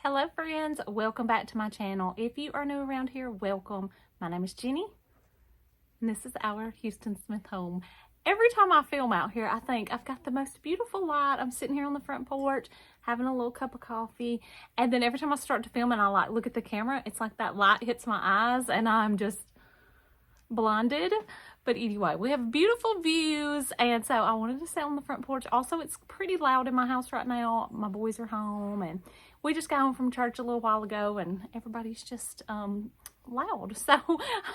Hello friends, welcome back to my channel. If you are new around here, welcome. My name is Jenny and this is our Houston Smith home. Every time I film out here, I think I've got the most beautiful light. I'm sitting here on the front porch having a little cup of coffee, and then every time I start to film and I look at the camera, it's like that light hits my eyes and I'm just blinded. But anyway, we have beautiful views, and so I wanted to sit on the front porch. Also, it's pretty loud in my house right now. My boys are home and we just got home from church a little while ago and everybody's just loud. So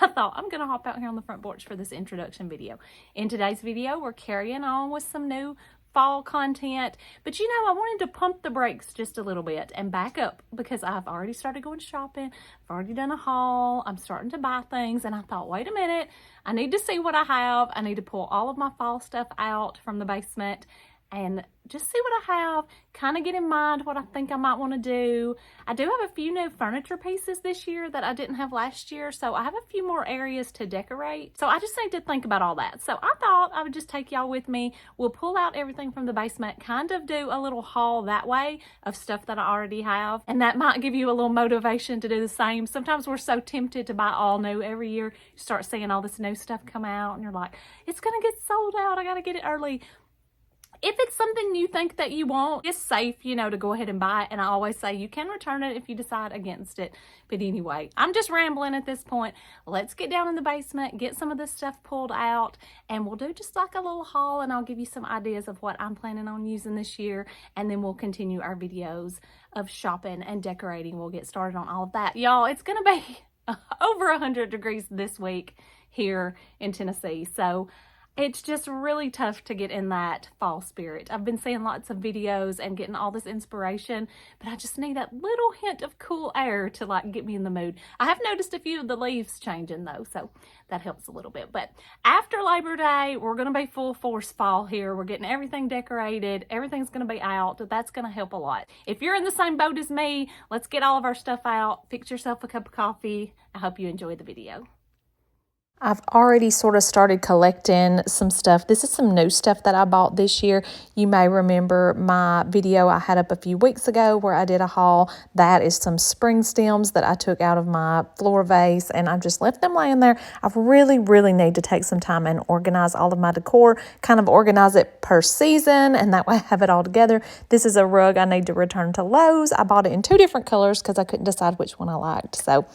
I thought I'm gonna hop out here on the front porch for this introduction video. In today's video, we're carrying on with some new fall content, but you know, I wanted to pump the brakes just a little bit and back up because I've already started going shopping. I've already done a haul. I'm starting to buy things, and I thought, wait a minute, I need to see what I have. I need to pull all of my fall stuff out from the basement and just see what I have, kind of get in mind what I think I might want to do. I do have a few new furniture pieces this year that I didn't have last year, so I have a few more areas to decorate. So I just need to think about all that. So I thought I would just take y'all with me. We'll pull out everything from the basement, kind of do a little haul that way of stuff that I already have, and that might give you a little motivation to do the same. Sometimes we're so tempted to buy all new every year. You start seeing all this new stuff come out and you're like, it's gonna get sold out, I gotta get it early. If it's something you think that you want, it's safe, you know, to go ahead and buy it. And I always say you can return it if you decide against it. But anyway, I'm just rambling at this point. Let's get down in the basement, get some of this stuff pulled out, and we'll do just like a little haul, and I'll give you some ideas of what I'm planning on using this year. And then we'll continue our videos of shopping and decorating. We'll get started on all of that. Y'all, it's going to be over 100 degrees this week here in Tennessee. So it's just really tough to get in that fall spirit. I've been seeing lots of videos and getting all this inspiration, but I just need that little hint of cool air to like get me in the mood. I have noticed a few of the leaves changing though, so that helps a little bit. But after Labor Day, we're going to be full force fall here. We're getting everything decorated. Everything's going to be out. That's going to help a lot. If you're in the same boat as me, let's get all of our stuff out. Fix yourself a cup of coffee. I hope you enjoy the video. I've already sort of started collecting some stuff. This is some new stuff that I bought this year. You may remember my video I had up a few weeks ago where I did a haul. That is some spring stems that I took out of my floor vase, and I've just left them laying there. I really need to take some time and organize all of my decor, kind of organize it per season, and that way I have it all together. This is a rug I need to return to Lowe's. I bought it in 2 different colors because I couldn't decide which one I liked. So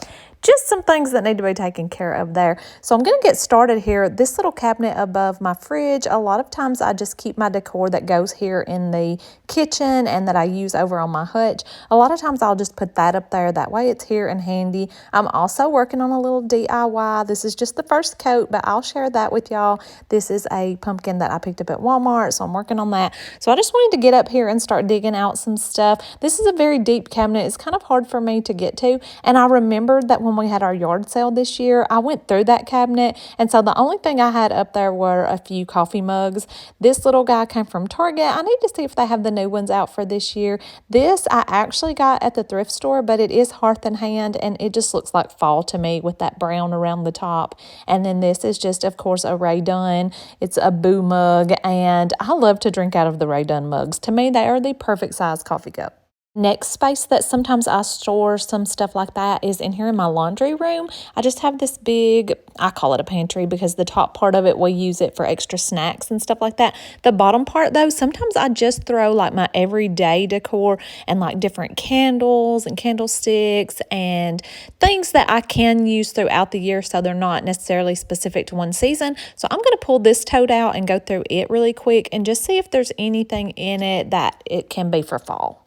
just some things that need to be taken care of there. So I'm going to get started here. This little cabinet above my fridge, a lot of times I just keep my decor that goes here in the kitchen and that I use over on my hutch. A lot of times I'll just put that up there. That way it's here and handy. I'm also working on a little DIY. This is just the first coat, but I'll share that with y'all. This is a pumpkin that I picked up at Walmart, so I'm working on that. So I just wanted to get up here and start digging out some stuff. This is a very deep cabinet. It's kind of hard for me to get to, and I remembered that when we had our yard sale this year, I went through that cabinet, and so the only thing I had up there were a few coffee mugs. This little guy came from Target. I need to see if they have the new ones out for this year. This I actually got at the thrift store, but it is Hearth and Hand, and it just looks like fall to me with that brown around the top. And then this is just, of course, a Ray Dunn. It's a Boo mug, and I love to drink out of the Ray Dunn mugs. To me, they are the perfect size coffee cup. Next space that sometimes I store some stuff like that is in here in my laundry room. I just have this big, I call it a pantry because the top part of it, we use it for extra snacks and stuff like that. The bottom part though, sometimes I just throw like my everyday decor and like different candles and candlesticks and things that I can use throughout the year, so they're not necessarily specific to one season. So I'm going to pull this tote out and go through it really quick and just see if there's anything in it that it can be for fall.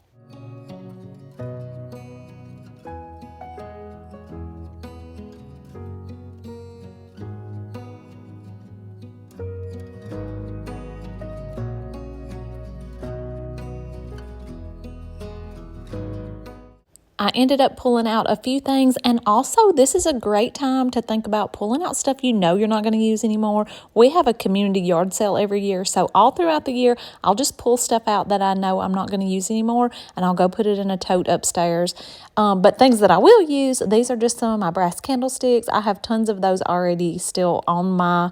I ended up pulling out a few things, and also this is a great time to think about pulling out stuff you know you're not going to use anymore. We have a community yard sale every year, so all throughout the year I'll just pull stuff out that I know I'm not going to use anymore, and I'll go put it in a tote upstairs. But things that I will use, these are just some of my brass candlesticks. I have tons of those already still on my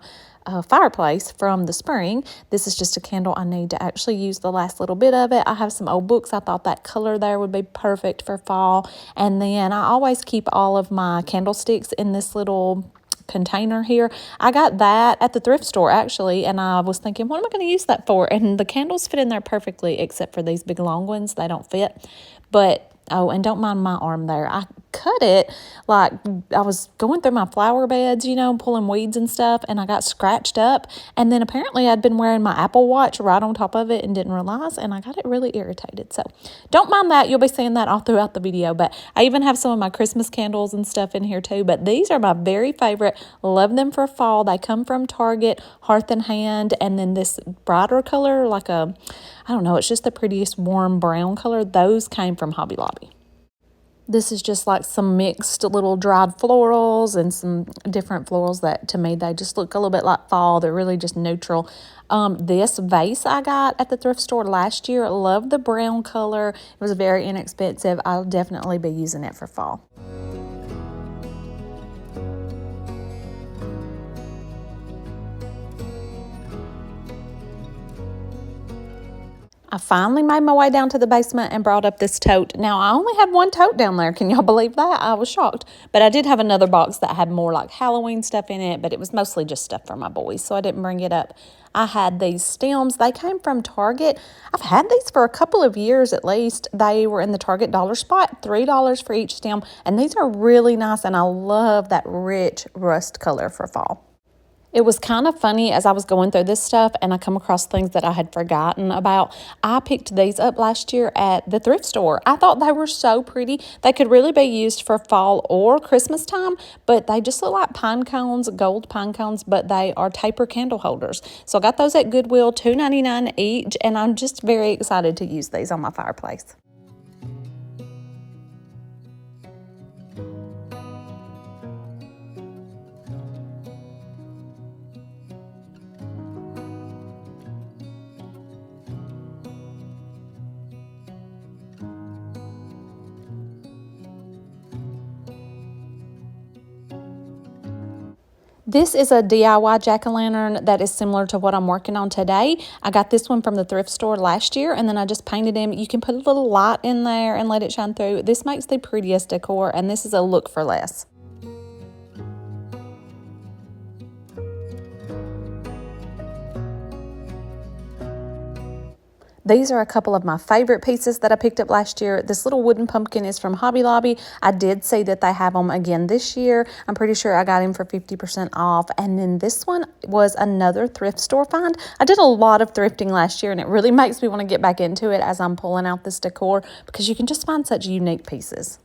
fireplace from the spring. This is just a candle I need to actually use the last little bit of it. I have some old books. I thought that color there would be perfect for fall. And then I always keep all of my candlesticks in this little container here. I got that at the thrift store actually, and I was thinking, what am I going to use that for? And the candles fit in there perfectly, except for these big long ones. They don't fit. But oh, and don't mind my arm there. I cut it like I was going through my flower beds, you know, pulling weeds and stuff, and I got scratched up. And then apparently I'd been wearing my Apple Watch right on top of it and didn't realize, and I got it really irritated. So don't mind that. You'll be seeing that all throughout the video. But I even have some of my Christmas candles and stuff in here too. But these are my very favorite. Love them for fall. They come from Target, Hearth and Hand, and then this brighter color, like a, I don't know, it's just the prettiest warm brown color. Those came from Hobby Lobby. This is just like some mixed little dried florals and some different florals that to me, they just look a little bit like fall. They're really just neutral. This vase I got at the thrift store last year. Love the brown color. It was very inexpensive. I'll definitely be using it for fall. I finally made my way down to the basement and brought up this tote. Now, I only had one tote down there. Can y'all believe that? I was shocked. But I did have another box that had more like Halloween stuff in it, but it was mostly just stuff for my boys, so I didn't bring it up. I had these stems. They came from Target. I've had these for a couple of years at least. They were in the Target dollar spot, $3 for each stem, and these are really nice, and I love that rich rust color for fall. It was kind of funny as I was going through this stuff and I come across things that I had forgotten about. I picked these up last year at the thrift store. I thought they were so pretty. They could really be used for fall or Christmas time, but they just look like pine cones, gold pine cones, but they are taper candle holders. So I got those at Goodwill, $2.99 each, and I'm just very excited to use these on my fireplace. This is a DIY jack-o'-lantern that is similar to what I'm working on today. I got this one from the thrift store last year, and then I just painted him. You can put a little light in there and let it shine through. This makes the prettiest decor, and this is a look for less. These are a couple of my favorite pieces that I picked up last year. This little wooden pumpkin is from Hobby Lobby. I did see that they have them again this year. I'm pretty sure I got him for 50% off. And then this one was another thrift store find. I did a lot of thrifting last year, and it really makes me want to get back into it as I'm pulling out this decor because you can just find such unique pieces.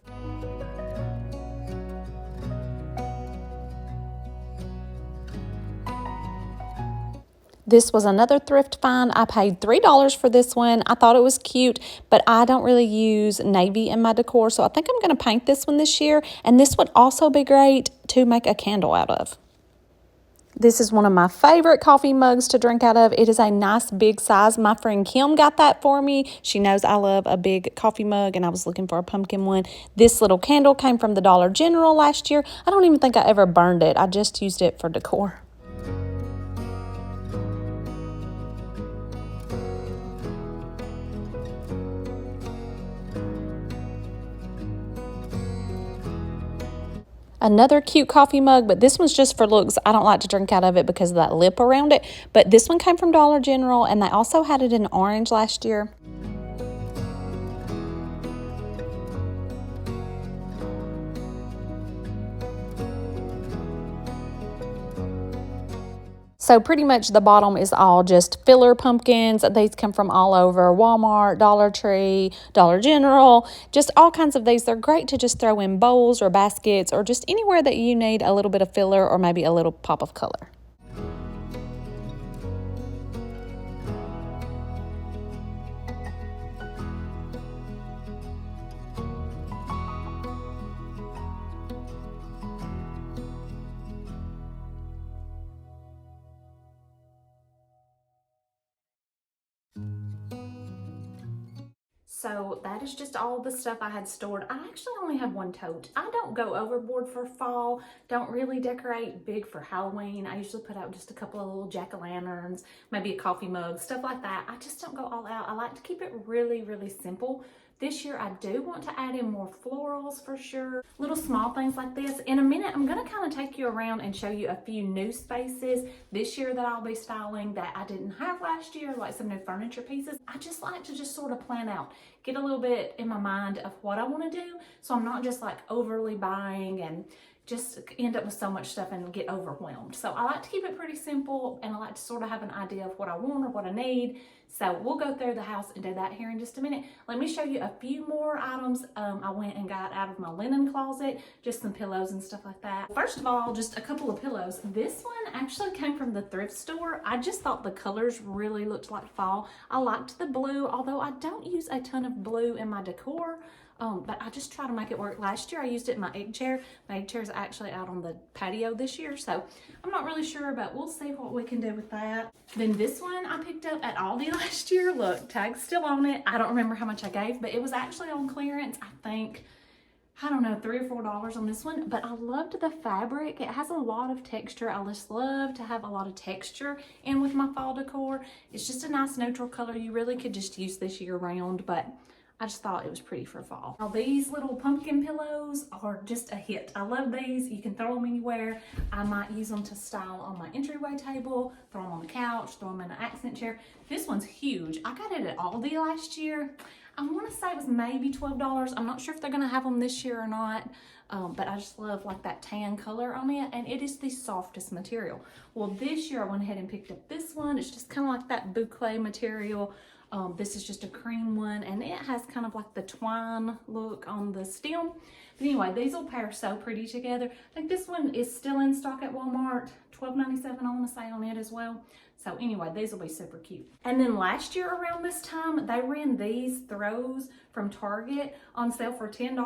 This was another thrift find. I paid $3 for this one. I thought it was cute, but I don't really use navy in my decor, so I think I'm going to paint this one this year, and this would also be great to make a candle out of. This is one of my favorite coffee mugs to drink out of. It is a nice big size. My friend Kim got that for me. She knows I love a big coffee mug, and I was looking for a pumpkin one. This little candle came from the Dollar General last year. I don't even think I ever burned it. I just used it for decor. Another cute coffee mug, but this one's just for looks. I don't like to drink out of it because of that lip around it. But this one came from Dollar General, and they also had it in orange last year. So pretty much the bottom is all just filler pumpkins. These come from all over Walmart, Dollar Tree, Dollar General, just all kinds of these. They're great to just throw in bowls or baskets or just anywhere that you need a little bit of filler or maybe a little pop of color. So that is just all the stuff I had stored. I actually only have one tote. I don't go overboard for fall. Don't really decorate big for Halloween. I usually put out just a couple of little jack-o'-lanterns, maybe a coffee mug, stuff like that. I just don't go all out. I like to keep it really, really simple. This year I do want to add in more florals for sure. Little small things like this. In a minute, I'm gonna kind of take you around and show you a few new spaces this year that I'll be styling that I didn't have last year, like some new furniture pieces. I just like to just sort of plan out, get a little bit in my mind of what I want to do, so I'm not just like overly buying and just end up with so much stuff and get overwhelmed. So I like to keep it pretty simple, and I like to sort of have an idea of what I want or what I need. So we'll go through the house and do that here in just a minute. Let me show you a few more items I went and got out of my linen closet, just some pillows and stuff like that. First of all, just a couple of pillows. This one actually came from the thrift store. I just thought the colors really looked like fall. I liked the blue, although I don't use a ton of blue in my decor. But I just try to make it work. Last year I used it in my egg chair. My egg chair is actually out on the patio this year, so I'm not really sure, but we'll see what we can do with that. Then this one I picked up at Aldi last year. Look, tag's still on it. I don't remember how much I gave, but it was actually on clearance. I think, I don't know, $3 or $4 on this one, but I loved the fabric. It has a lot of texture. I just love to have a lot of texture in with my fall decor. It's just a nice neutral color. You really could just use this year round, but I just thought it was pretty for fall. Now these little pumpkin pillows are just a hit. I love these. You can throw them anywhere. I might use them to style on my entryway table, throw them on the couch, throw them in an accent chair. This one's huge. I got it at Aldi last year. I want to say it was maybe $12. I'm not sure if they're going to have them this year or not. But I just love like that tan color on it, and it is the softest material. Well, this year I went ahead and picked up this one. It's just kind of like that boucle material. This is just a cream one, and it has kind of like the twine look on the stem. But anyway, these will pair so pretty together. I think this one is still in stock at Walmart, $12.97 I want to say on it as well. So anyway, these will be super cute. And then last year around this time, they ran these throws from Target on sale for $10.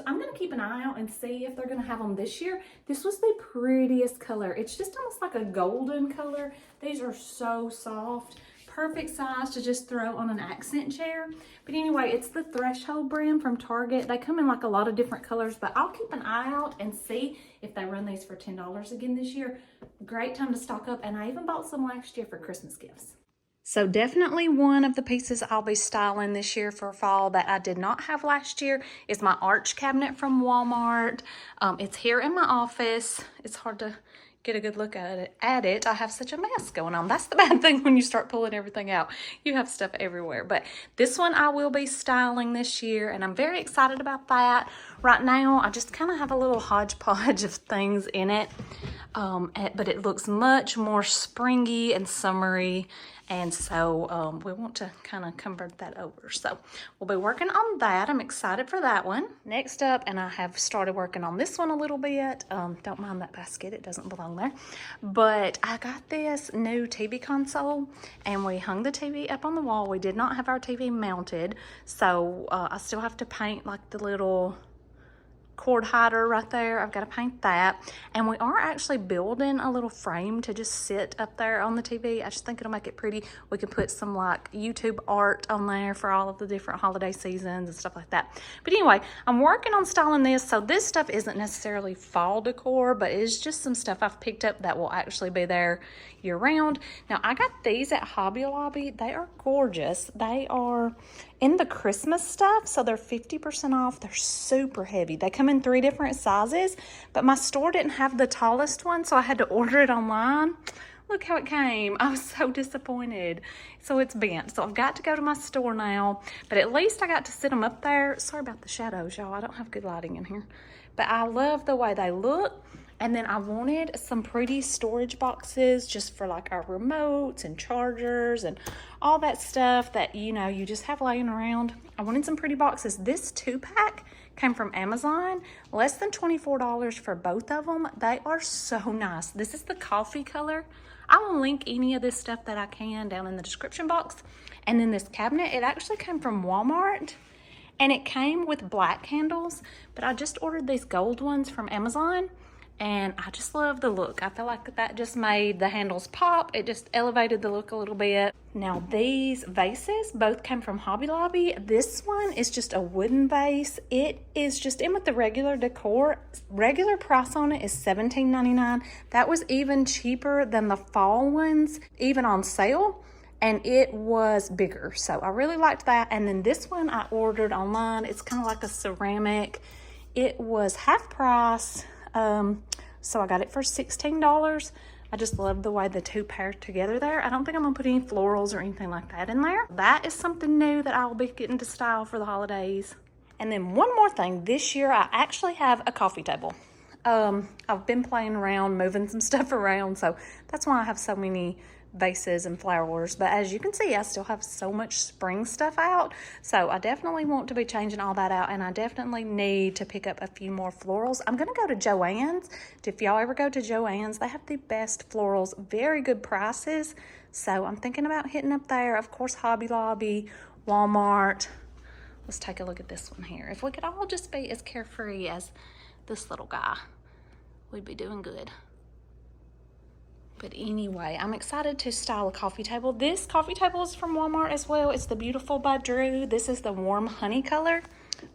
I'm going to keep an eye out and see if they're going to have them this year. This was the prettiest color. It's just almost like a golden color. These are so soft. Perfect size to just throw on an accent chair. But anyway, it's the Threshold brand from Target. They come in like a lot of different colors, but I'll keep an eye out and see if they run these for $10 again this year. Great time to stock up, and I even bought some last year for Christmas gifts. So definitely one of the pieces I'll be styling this year for fall that I did not have last year is my arch cabinet from Walmart. It's here in my office. It's hard to get a good look at it. I have such a mess going on. That's the bad thing when you start pulling everything out. You have stuff everywhere. But this one I will be styling this year, and I'm very excited about that. Right now, I just kind of have a little hodgepodge of things in it, but it looks much more springy and summery, and so we want to kind of convert that over. So we'll be working on that. I'm excited for that one. Next up, and I have started working on this one a little bit. Don't mind that basket. It doesn't belong there. But I got this new TV console, and we hung the TV up on the wall. We did not have our TV mounted, so I still have to paint like the little cord hider right there. I've got to paint that, and we are actually building a little frame to just sit up there on the TV. I just think it'll make it pretty. We can put some like YouTube art on there for all of the different holiday seasons and stuff like that. But anyway, I'm working on styling this, so this stuff isn't necessarily fall decor, but it's just some stuff I've picked up that will actually be there year round. Now I got these at Hobby Lobby. They are gorgeous. They are in the Christmas stuff, so they're 50% off. They're super heavy. They come in 3 different sizes, but my store didn't have the tallest one, so I had to order it online. Look how it came. I was so disappointed. So it's bent. So I've got to go to my store now, but at least I got to sit them up there. Sorry about the shadows, y'all. I don't have good lighting in here, but I love the way they look. And then I wanted some pretty storage boxes just for like our remotes and chargers and all that stuff that, you know, you just have laying around. I wanted some pretty boxes. This 2-pack came from Amazon, less than $24 for both of them. They are so nice. This is the coffee color. I will link any of this stuff that I can down in the description box. And then this cabinet, it actually came from Walmart, and it came with black handles, but I just ordered these gold ones from Amazon. And I just love the look. I feel like that just made the handles pop. It just elevated the look a little bit. Now these vases both came from Hobby Lobby. This one is just a wooden vase. It is just in with the regular Decor. Regular price on it is $17.99. That was even cheaper than the fall ones, even on sale. And it was bigger, so I really liked that. And then this one I ordered online. It's kind of like a ceramic. It was half price, so I got it for $16. I just love the way the two pair together there. I don't think I'm gonna put any florals or anything like that in there. That is something new that I'll be getting to style for the holidays. And then one more thing, this year I actually have a coffee table. I've been playing around, moving some stuff around, so that's why I have so many vases and flowers. But as you can see, I still have so much spring stuff out, so I definitely want to be changing all that out, and I definitely need to pick up a few more florals. I'm gonna go to Joann's. If y'all ever go to Joann's, they have the best florals, very good prices, so I'm thinking about hitting up there. Of course, Hobby Lobby, Walmart. Let's take a look at this one here. If we could all just be as carefree as this little guy, we'd be doing good. But anyway, I'm excited to style a coffee table. This coffee table is from Walmart as well. It's the Beautiful by Drew. This is the warm honey color.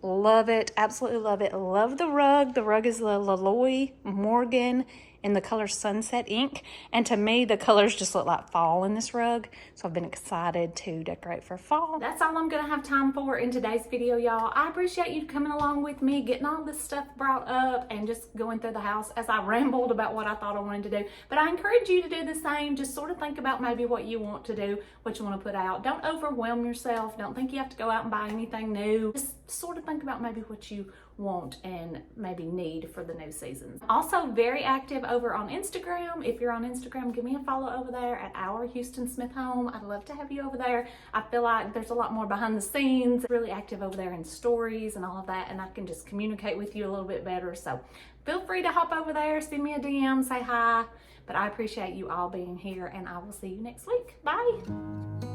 Love it, absolutely love it. Love the rug. The rug is the Laloy Morgan in the color Sunset Ink. And to me, the colors just look like fall in this rug. So I've been excited to decorate for fall. That's all I'm gonna have time for in today's video, y'all. I appreciate you coming along with me, getting all this stuff brought up and just going through the house as I rambled about what I thought I wanted to do. But I encourage you to do the same. Just sort of think about maybe what you want to do, what you want to put out. Don't overwhelm yourself. Don't think you have to go out and buy anything new. Just sort of think about maybe what you want and maybe need for the new season. Also very active over on Instagram. If you're on Instagram, give me a follow over there at Our Houston Smith Home. I'd love to have you over there. I feel like there's a lot more behind the scenes, really active over there in stories and all of that, and I can just communicate with you a little bit better. So feel free to hop over there, send me a DM, say hi. But I appreciate you all being here, and I will see you next week. Bye.